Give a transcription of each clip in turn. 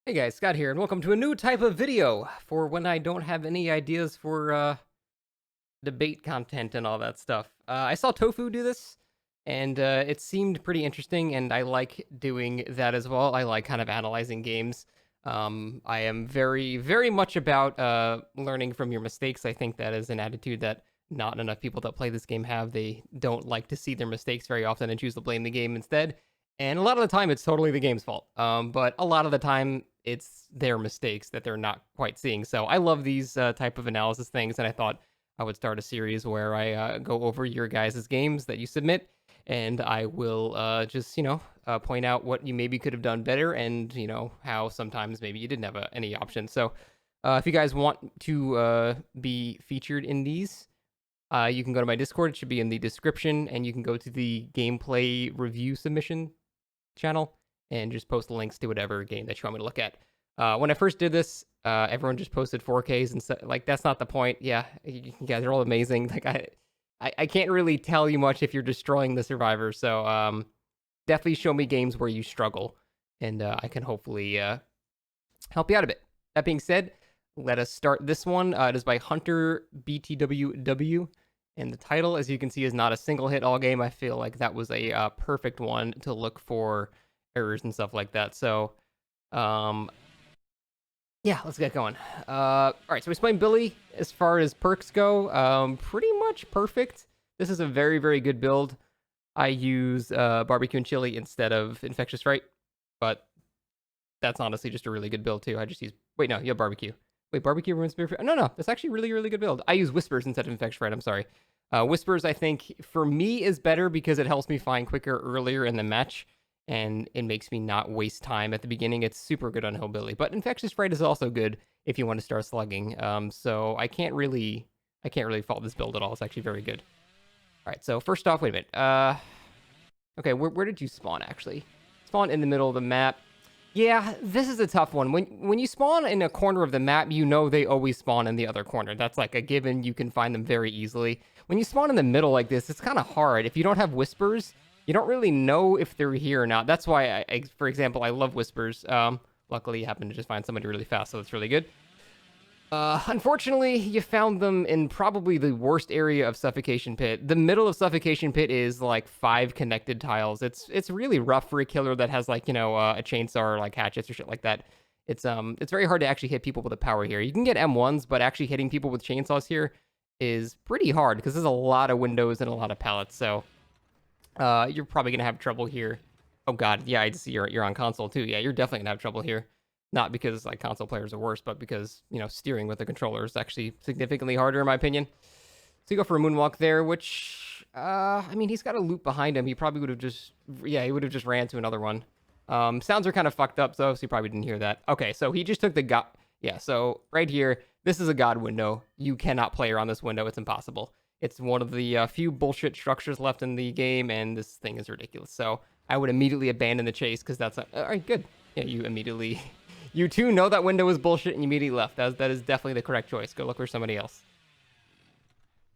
Hey guys, Scott here, and welcome to a new type of video for when I don't have any ideas for debate content and all that stuff. I saw Tofu do this, and it seemed pretty interesting, and I like doing that as well. I like kind of analyzing games. I am very, very much about learning from your mistakes. I think that is an attitude that not enough people that play this game have. They don't like to see their mistakes very often and choose to blame the game instead. And a lot of the time, it's totally the game's fault. But a lot of the time, it's their mistakes that they're not quite seeing. So I love these type of analysis things, and I thought I would start a series where I go over your guys' games that you submit, and I will just point out what you maybe could have done better, and how sometimes maybe you didn't have any options. So if you guys want to be featured in these, you can go to my Discord. It should be in the description, and you can go to the gameplay review submission channel and just post links to whatever game that you want me to look at. When I first did this, everyone just posted 4Ks and like that's not the point. Yeah, you guys are all amazing. Like I can't really tell you much if you're destroying the survivor. So definitely show me games where you struggle, and I can hopefully help you out a bit. That being said, let us start this one. It is by Hunterbtww. And the title, as you can see, is not a single hit all game. I feel like that was a perfect one to look for errors and stuff like that. So, yeah, let's get going. All right, so we're playing Billy. As far as perks go, pretty much perfect. This is a very, very good build. I use barbecue and chili instead of infectious fright, but that's honestly just a really good build too. I just use no, you have barbecue. Wait, barbecue ruins spear. No, that's actually really, really good build. I use whispers instead of infectious fright. I'm sorry. Whispers, I think, for me, is better because it helps me find quicker earlier in the match, and it makes me not waste time at the beginning. It's super good on Hillbilly, but Infectious Fright is also good if you want to start slugging. So I can't really fault this build at all. It's actually very good. All right, so first off, wait a minute. Okay, where did you spawn, actually? Spawn in the middle of the map. Yeah, this is a tough one. When you spawn in a corner of the map, you know they always spawn in the other corner. That's like a given. You can find them very easily. When you spawn in the middle like this, it's kind of hard. If you don't have whispers, you don't really know if they're here or not. That's why, for example, I love whispers. Luckily, I happened to just find somebody really fast, so it's really good. Unfortunately, you found them in probably the worst area of Suffocation Pit. The middle of Suffocation Pit is like 5 connected tiles. It's really rough for a killer that has like, a chainsaw or like hatchets or shit like that. It's very hard to actually hit people with a power here. You can get M1s, but actually hitting people with chainsaws here is pretty hard because there's a lot of windows and a lot of pallets. So you're probably gonna have trouble here. Oh god, yeah, I see you're on console too. Yeah, you're definitely gonna have trouble here. Not because like console players are worse, but because steering with the controller is actually significantly harder in my opinion. So you go for a moonwalk there, which I mean he's got a loop behind him. He probably would have just he would have just ran to another one. Sounds are kind of fucked up though, so you probably didn't hear that. Okay, so he just took the god. Yeah, so right here, this is a god window. You cannot play around this window. It's impossible. It's one of the few bullshit structures left in the game, and this thing is ridiculous. So I would immediately abandon the chase because that's all right. Good. Yeah, you immediately. You too know that window is bullshit and you immediately left. That is definitely the correct choice. Go look for somebody else.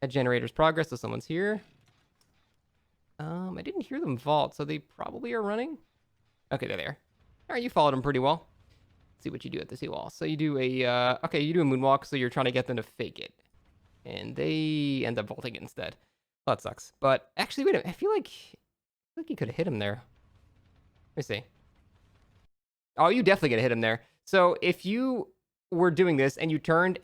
That generator's progress, so someone's here. I didn't hear them vault, so they probably are running. Okay, they're there. All right, you followed them pretty well. Let's see what you do at the seawall. So you do a, you do a moonwalk, so you're trying to get them to fake it. And they end up vaulting it instead. Well, that sucks. But actually, wait a minute. I feel like you could have hit him there. Let me see. Oh, you definitely gonna hit him there. So if you were doing this and you turned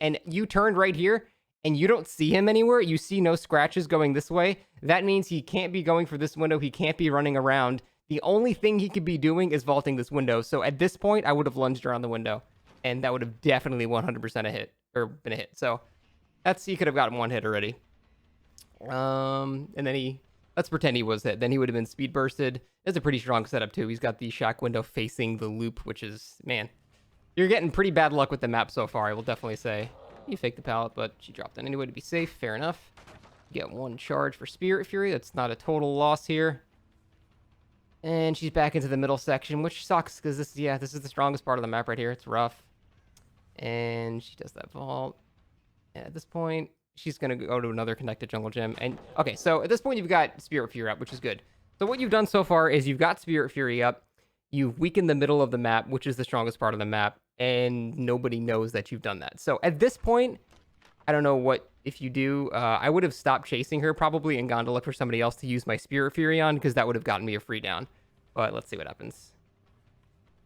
right here and you don't see him anywhere, you see no scratches going this way, that means he can't be going for this window. He can't be running around. The only thing he could be doing is vaulting this window. So at this point, I would have lunged around the window, and that would have definitely 100% a hit or been a hit. So he could have gotten one hit already. And then let's pretend he was hit. Then he would have been speed bursted. It's a pretty strong setup too. He's got the shack window facing the loop, which is, man, you're getting pretty bad luck with the map so far, I will definitely say. You faked the pallet, but she dropped it anyway to be safe. Fair enough. You get 1 charge for Spirit Fury. That's not a total loss here. And she's back into the middle section, which sucks because this is the strongest part of the map right here. It's rough. And she does that vault. And at this point, she's going to go to another connected jungle gym. And okay, so at this point, you've got Spirit Fury up, which is good. So what you've done so far is you've got Spirit Fury up. you've weakened the middle of the map, which is the strongest part of the map, and nobody knows that you've done that. So at this point, I don't know what if you do. I would have stopped chasing her probably and gone to look for somebody else to use my Spirit Fury on, because that would have gotten me a free down. But let's see what happens.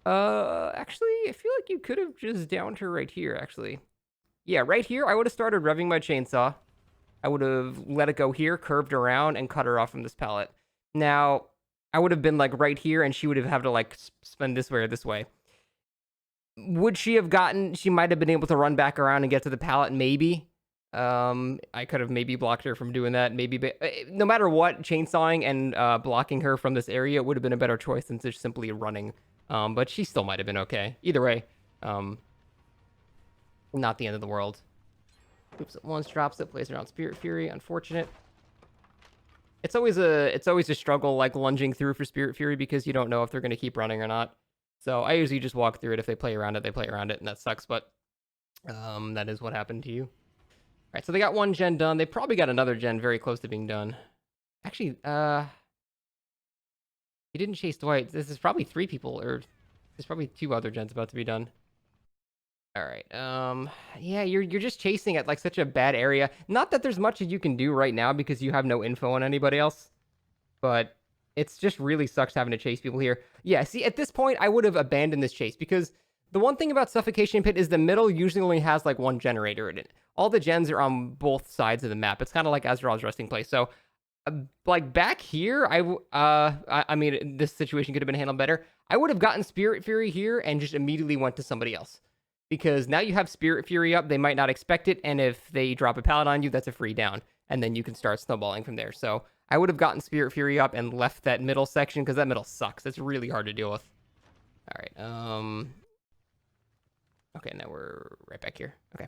Actually, I feel like you could have just downed her right here, actually. Yeah, right here, I would have started revving my chainsaw. I would have let it go here, curved around, and cut her off from this pallet. Now, I would have been, like, right here, and she would have had to, like, spin this way or this way. Would she have gotten... She might have been able to run back around and get to the pallet, maybe. I could have maybe blocked her from doing that. Maybe... No matter what, chainsawing and blocking her from this area would have been a better choice than just simply running. But she still might have been okay. Either way, not the end of the world. Oops, it once drops it, plays around Spirit Fury. Unfortunate. It's always a struggle, like, lunging through for Spirit Fury, because you don't know if they're going to keep running or not. So I usually just walk through it. If they play around it, they play around it, and that sucks, but that is what happened to you. All right, so they got one gen done. They probably got another gen very close to being done. Actually, he didn't chase Dwight. This is probably 3 people, or there's probably 2 other gens about to be done. All right. Yeah, you're just chasing at, like, such a bad area. Not that there's much that you can do right now because you have no info on anybody else, but it's just really sucks having to chase people here. Yeah, see, at this point, I would have abandoned this chase, because the one thing about Suffocation Pit is the middle usually only has, like, 1 generator in it. All the gens are on both sides of the map. It's kind of like Azrael's resting place. So, like, back here, I mean, this situation could have been handled better. I would have gotten Spirit Fury here and just immediately went to somebody else. Because now you have Spirit Fury up, they might not expect it, and if they drop a pallet on you, that's a free down. And then you can start snowballing from there. So I would have gotten Spirit Fury up and left that middle section, because that middle sucks. It's really hard to deal with. All right, okay, now we're right back here. Okay.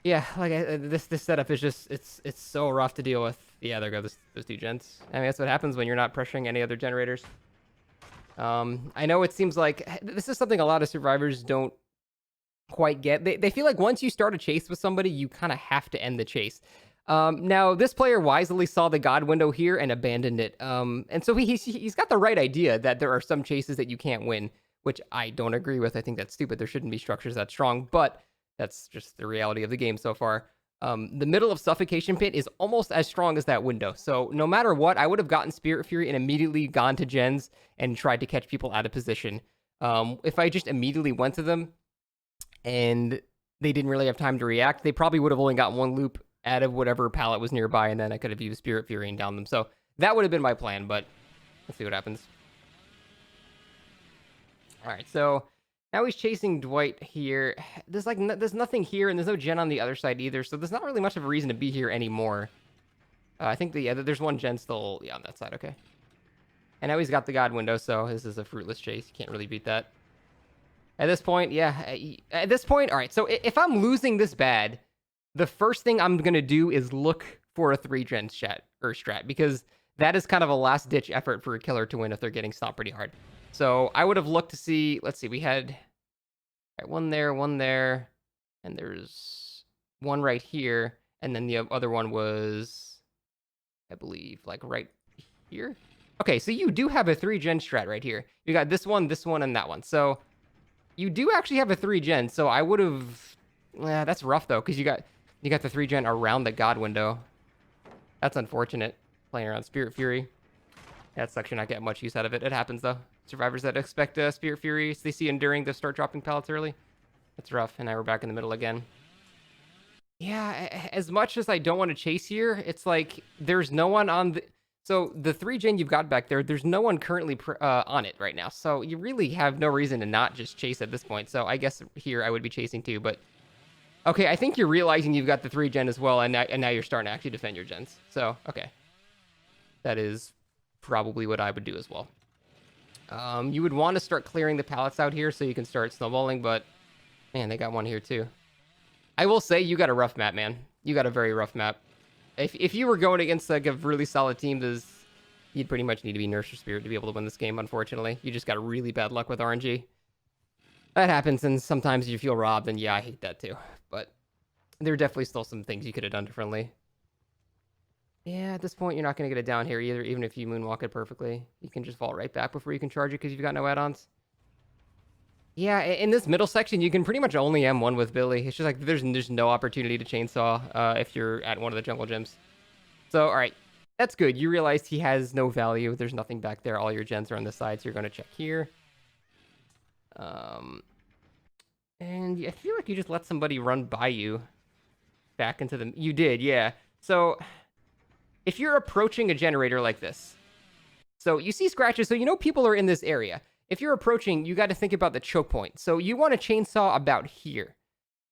Yeah, like, this setup is just, it's so rough to deal with. Yeah, there go those 2 gens. I mean, that's what happens when you're not pressuring any other generators. I know it seems like this is something a lot of survivors don't quite get. They feel like once you start a chase with somebody, you kind of have to end the chase. Now, this player wisely saw the God window here and abandoned it. And so he's got the right idea that there are some chases that you can't win, which I don't agree with. I think that's stupid. There shouldn't be structures that strong, but that's just the reality of the game so far. The middle of Suffocation Pit is almost as strong as that window. So no matter what, I would have gotten Spirit Fury and immediately gone to gens and tried to catch people out of position. If I just immediately went to them and they didn't really have time to react, they probably would have only got 1 loop out of whatever pallet was nearby, and then I could have used Spirit Fury and down them. So that would have been my plan, but let's see what happens. All right, so now he's chasing Dwight here. There's nothing here, and there's no gen on the other side either, so there's not really much of a reason to be here anymore. I think there's 1 gen still on that side, okay. And now he's got the God window, so this is a fruitless chase. You can't really beat that. At this point, yeah. At this point, all right, so if I'm losing this bad, the first thing I'm going to do is look for a 3-gen strat, because that is kind of a last-ditch effort for a killer to win if they're getting stopped pretty hard. So I would have looked to see, let's see, we had 1 there, and there's 1 right here, and then the other one was, I believe, like right here. Okay, so you do have a 3-gen strat right here. You got this one, and that one. So you do actually have a 3-gen, so I would have, that's rough though, because you got the 3-gen around the God window. That's unfortunate, playing around Spirit Fury. That sucks, you're not getting much use out of it. It happens though. Survivors that expect Spirit Fury, they see Enduring, they start dropping pallets early. That's rough, and now we're back in the middle again. Yeah, as much as I don't want to chase here, it's like there's no one on the... So the 3-gen you've got back there, there's no one currently on it right now. So you really have no reason to not just chase at this point. So I guess here I would be chasing too, but... Okay, I think you're realizing you've got the 3-gen as well, and now you're starting to actually defend your gens. So, okay. That is probably what I would do as well. You would want to start clearing the pallets out here so you can start snowballing, but... Man, they got 1 here too. I will say, you got a rough map, man. You got a very rough map. If you were going against like a really solid team, you'd pretty much need to be Nurture Spirit to be able to win this game, unfortunately. You just got really bad luck with RNG. That happens, and sometimes you feel robbed, and yeah, I hate that too. But there are definitely still some things you could have done differently. Yeah, at this point, you're not going to get it down here either, even if you moonwalk it perfectly. You can just fall right back before you can charge it because you've got no add-ons. Yeah, in this middle section, you can pretty much only M1 with Billy. It's just like there's no opportunity to chainsaw if you're at one of the jungle gyms. So, all right, that's good. You realized he has no value. There's nothing back there. All your gens are on the side, so you're going to check here. And I feel like you just let somebody run by you back into the... You did, yeah. So, if you're approaching a generator like this, so you see scratches, so you know people are in this area. If you're approaching, you got to think about the choke point. So you want to chainsaw about here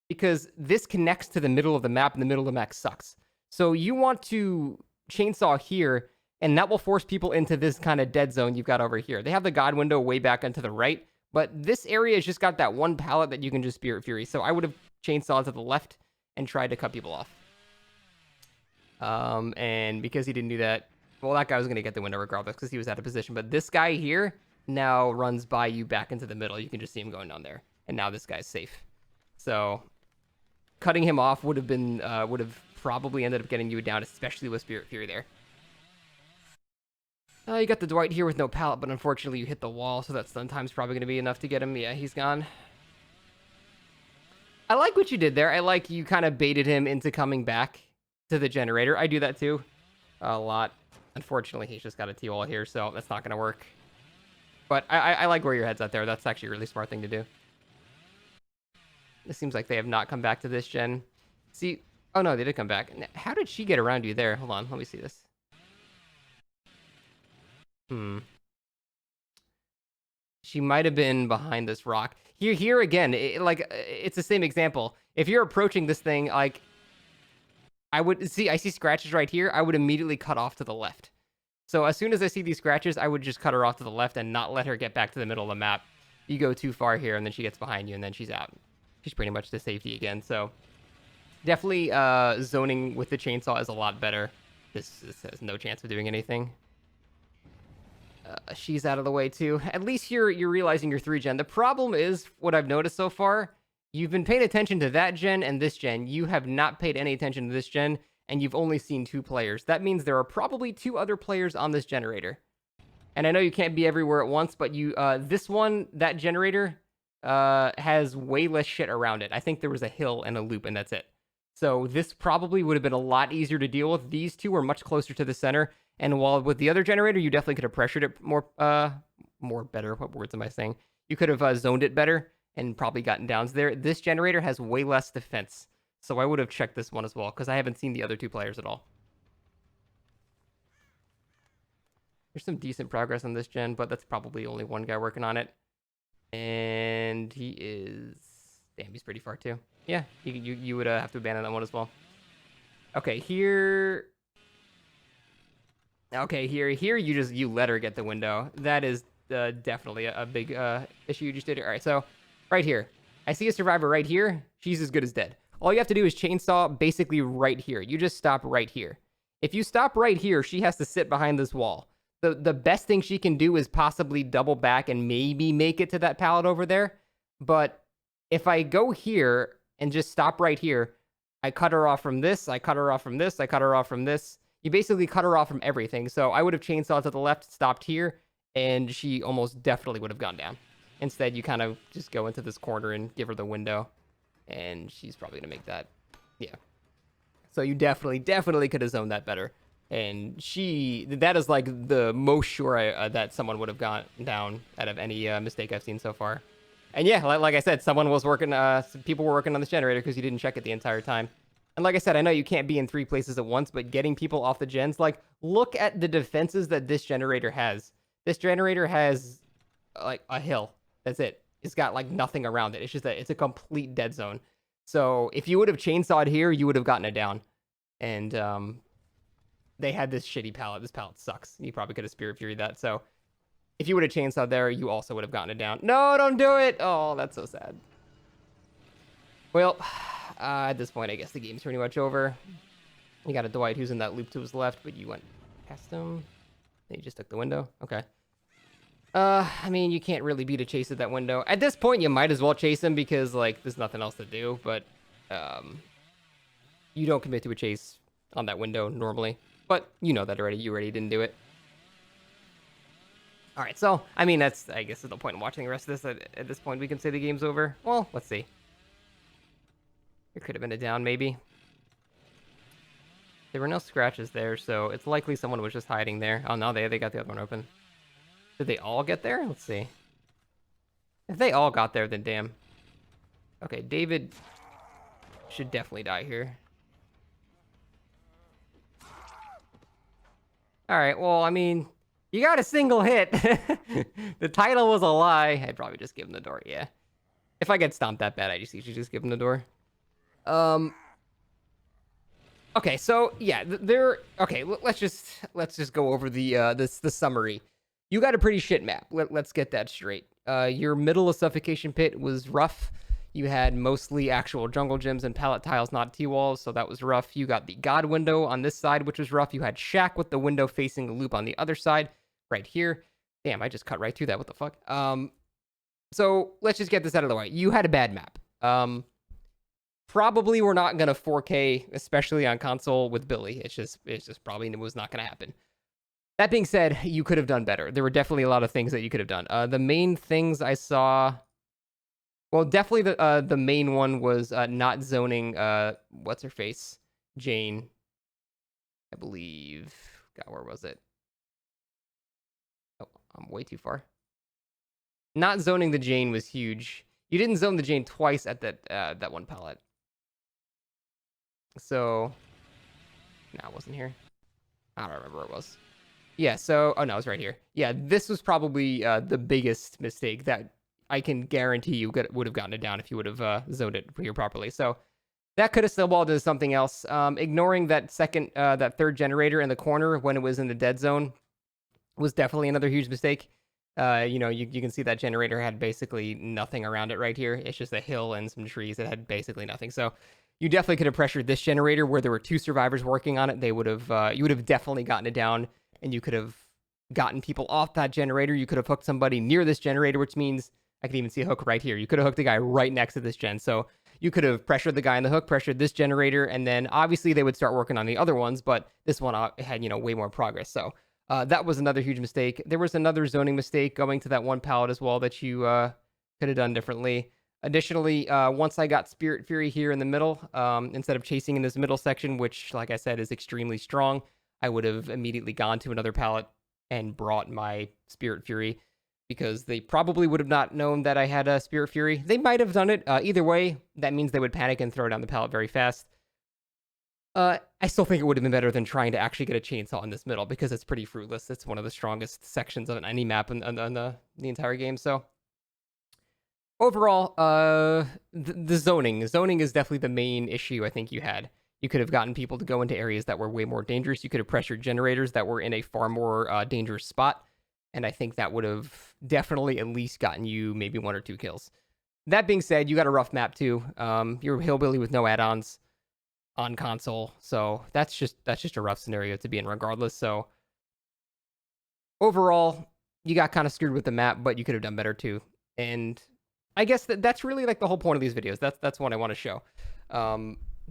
because this connects to the middle of the map, and the middle of the map sucks. So you want to chainsaw here, and that will force people into this kind of dead zone you've got over here. They have the God window way back into the right, but this area has just got that one pallet that you can just Spirit Fury. So I would have chainsawed to the left and tried to cut people off. And because he didn't do that, well, that guy was going to get the window regardless because he was out of position. But this guy here now runs by you back into the middle. You can just see him going down there. And now this guy's safe. So cutting him off would have probably ended up getting you down, especially with Spirit Fury there. You got the Dwight here with no pallet, but unfortunately you hit the wall, so that stun time's probably going to be enough to get him. Yeah, he's gone. I like what you did there. I like you kind of baited him into coming back to the generator. I do that too a lot. Unfortunately, he's just got a T-wall here, so that's not going to work. But I like where your head's at there. That's actually a really smart thing to do. It seems like they have not come back to this gen. See, oh no, they did come back. How did she get around you there? Hold on, let me see this. She might have been behind this rock. Here again, it's the same example. If you're approaching this thing, like, I see scratches right here. I would immediately cut off to the left. So as soon as I see these scratches, I would just cut her off to the left and not let her get back to the middle of the map. You go too far here, and then she gets behind you, and then she's out. She's pretty much to safety again. So definitely zoning with the chainsaw is a lot better. This has no chance of doing anything. She's out of the way too. At least you're realizing your 3-gen. The problem is, what I've noticed so far, you've been paying attention to that gen and this gen. You have not paid any attention to this gen, and you've only seen 2 players. That means there are probably 2 other players on this generator. And I know you can't be everywhere at once, but this one, that generator, has way less shit around it. I think there was a hill and a loop, and that's it. So this probably would have been a lot easier to deal with. These 2 were much closer to the center, and while with the other generator, you definitely could have pressured it more better. What words am I saying? You could have zoned it better and probably gotten downs there. This generator has way less defense, so I would have checked this one as well, because I haven't seen the other 2 players at all. There's some decent progress on this gen, but that's probably only one guy working on it. And he is... Damn, he's pretty far too. Yeah, you would have to abandon that one as well. Okay, here... Okay, here you let her get the window. That is definitely a big issue you just did. All right, so right here. I see a survivor right here. She's as good as dead. All you have to do is chainsaw basically right here. You just stop right here. If you stop right here, she has to sit behind this wall. The best thing she can do is possibly double back and maybe make it to that pallet over there. But if I go here and just stop right here, I cut her off from this, I cut her off from this, I cut her off from this. You basically cut her off from everything. So I would have chainsawed to the left, stopped here, and she almost definitely would have gone down. Instead, you kind of just go into this corner and give her the window, and she's probably going to make that. Yeah. So you definitely could have zoned that better. And that is like the most sure that someone would have gone down out of any mistake I've seen so far. And yeah, like I said, people were working on this generator because you didn't check it the entire time. And like I said, I know you can't be in 3 places at once, but getting people off the gens, like, look at the defenses that this generator has. This generator has, like, a hill. That's it. It's got, like, nothing around it. It's just it's a complete dead zone. So if you would have chainsawed here, you would have gotten it down. And they had this shitty pallet. This pallet sucks. You probably could have Spirit Fury that. So if you would have chainsawed there, you also would have gotten it down. No, don't do it. Oh, that's so sad. Well... at this point, I guess the game's pretty much over. You got a Dwight who's in that loop to his left, but you went past him. He just took the window. Okay. I mean, you can't really beat a chase at that window. At this point, you might as well chase him because, like, there's nothing else to do, but you don't commit to a chase on that window normally. But you know that already. You already didn't do it. All right, so I mean that's I guess there's no point in watching the rest of this. At this point, we can say the game's over. Well, let's see. There could have been a down maybe. There were no scratches there, so it's likely someone was just hiding there. Oh no, they got the other one open. Did they all get there? Let's see. If they all got there, then damn. Okay, David should definitely die here. All right, well, I mean, you got a single hit. The title was a lie. I'd probably just give him the door, yeah. If I get stomped that bad, I just usually just give him the door. Okay, so yeah, okay, let's just go over the summary. You got a pretty shit map. Let's get that straight. Your middle of Suffocation Pit was rough. You had mostly actual jungle gyms and pallet tiles, not T-walls, so that was rough. You got the God window on this side, which was rough. You had Shack with the window facing the loop on the other side, right here. Damn, I just cut right through that. What the fuck? So let's just get this out of the way. You had a bad map. Probably we're not gonna 4K, especially on console with Billy. It's just probably was not gonna happen. That being said, you could have done better. There were definitely a lot of things that you could have done. The main things I saw, well, definitely the main one was not zoning. What's her face? Jane, I believe. God, where was it? Oh, I'm way too far. Not zoning the Jane was huge. You didn't zone the Jane twice at that one pallet. So, no, it wasn't here. I don't remember where it was. Yeah, so, oh no, it's right here. Yeah, this was probably the biggest mistake that I can guarantee you would have gotten it down if you would have zoned it here properly. So that could have snowballed into something else. Ignoring that third generator in the corner when it was in the dead zone was definitely another huge mistake. You know, you can see that generator had basically nothing around it right here. It's just a hill and some trees that had basically nothing. So you definitely could have pressured this generator where there were 2 survivors working on it. They would have, you would have definitely gotten it down, and you could have gotten people off that generator. You could have hooked somebody near this generator, which means I can even see a hook right here. You could have hooked the guy right next to this gen. So you could have pressured the guy in the hook, pressured this generator, and then obviously they would start working on the other ones, but this one had, you know, way more progress. So that was another huge mistake. There was another zoning mistake going to that one pallet as well that you could have done differently. Additionally, once I got Spirit Fury here in the middle, instead of chasing in this middle section, which, like I said, is extremely strong, I would have immediately gone to another pallet and brought my Spirit Fury, because they probably would have not known that I had a Spirit Fury. They might have done it. Either way, that means they would panic and throw down the pallet very fast. I still think it would have been better than trying to actually get a chainsaw in this middle, because it's pretty fruitless. It's one of the strongest sections of any map in the entire game, so... Overall, the zoning. Zoning is definitely the main issue I think you had. You could have gotten people to go into areas that were way more dangerous. You could have pressured generators that were in a far more dangerous spot. And I think that would have definitely at least gotten you maybe 1 or 2 kills. That being said, you got a rough map too. You're Hillbilly with no add-ons on console. So that's just a rough scenario to be in regardless. So overall, you got kind of screwed with the map, but you could have done better too. And I guess that's really like the whole point of these videos. That's what I want to show.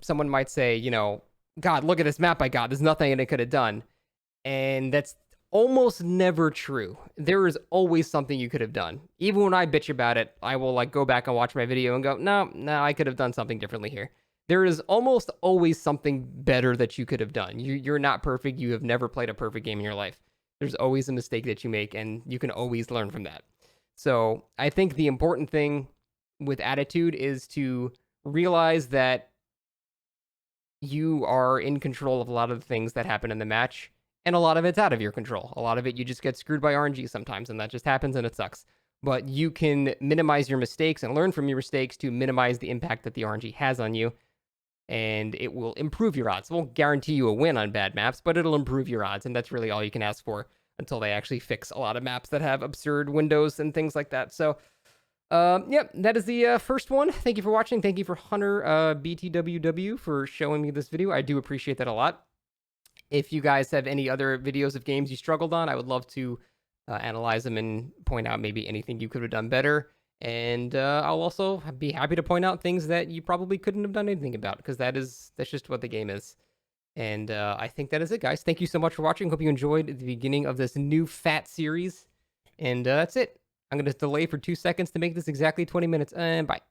Someone might say, you know, God, look at this map I got. There's nothing I could have done. And that's almost never true. There is always something you could have done. Even when I bitch about it, I will like go back and watch my video and go, no, I could have done something differently here. There is almost always something better that you could have done. You're not perfect. You have never played a perfect game in your life. There's always a mistake that you make, and you can always learn from that. So I think the important thing with attitude is to realize that you are in control of a lot of the things that happen in the match, and a lot of it's out of your control. A lot of it you just get screwed by RNG sometimes, and that just happens and it sucks. But you can minimize your mistakes and learn from your mistakes to minimize the impact that the RNG has on you, and it will improve your odds. It won't guarantee you a win on bad maps, but it'll improve your odds, and that's really all you can ask for until they actually fix a lot of maps that have absurd windows and things like that. So, yep, that is the first one. Thank you for watching. Thank you for Hunterbtww for showing me this video. I do appreciate that a lot. If you guys have any other videos of games you struggled on, I would love to analyze them and point out maybe anything you could have done better. And I'll also be happy to point out things that you probably couldn't have done anything about, because that's just what the game is. And I think that is it, guys. Thank you so much for watching. Hope you enjoyed the beginning of this new fat series. And that's it. I'm going to delay for 2 seconds to make this exactly 20 minutes. And bye.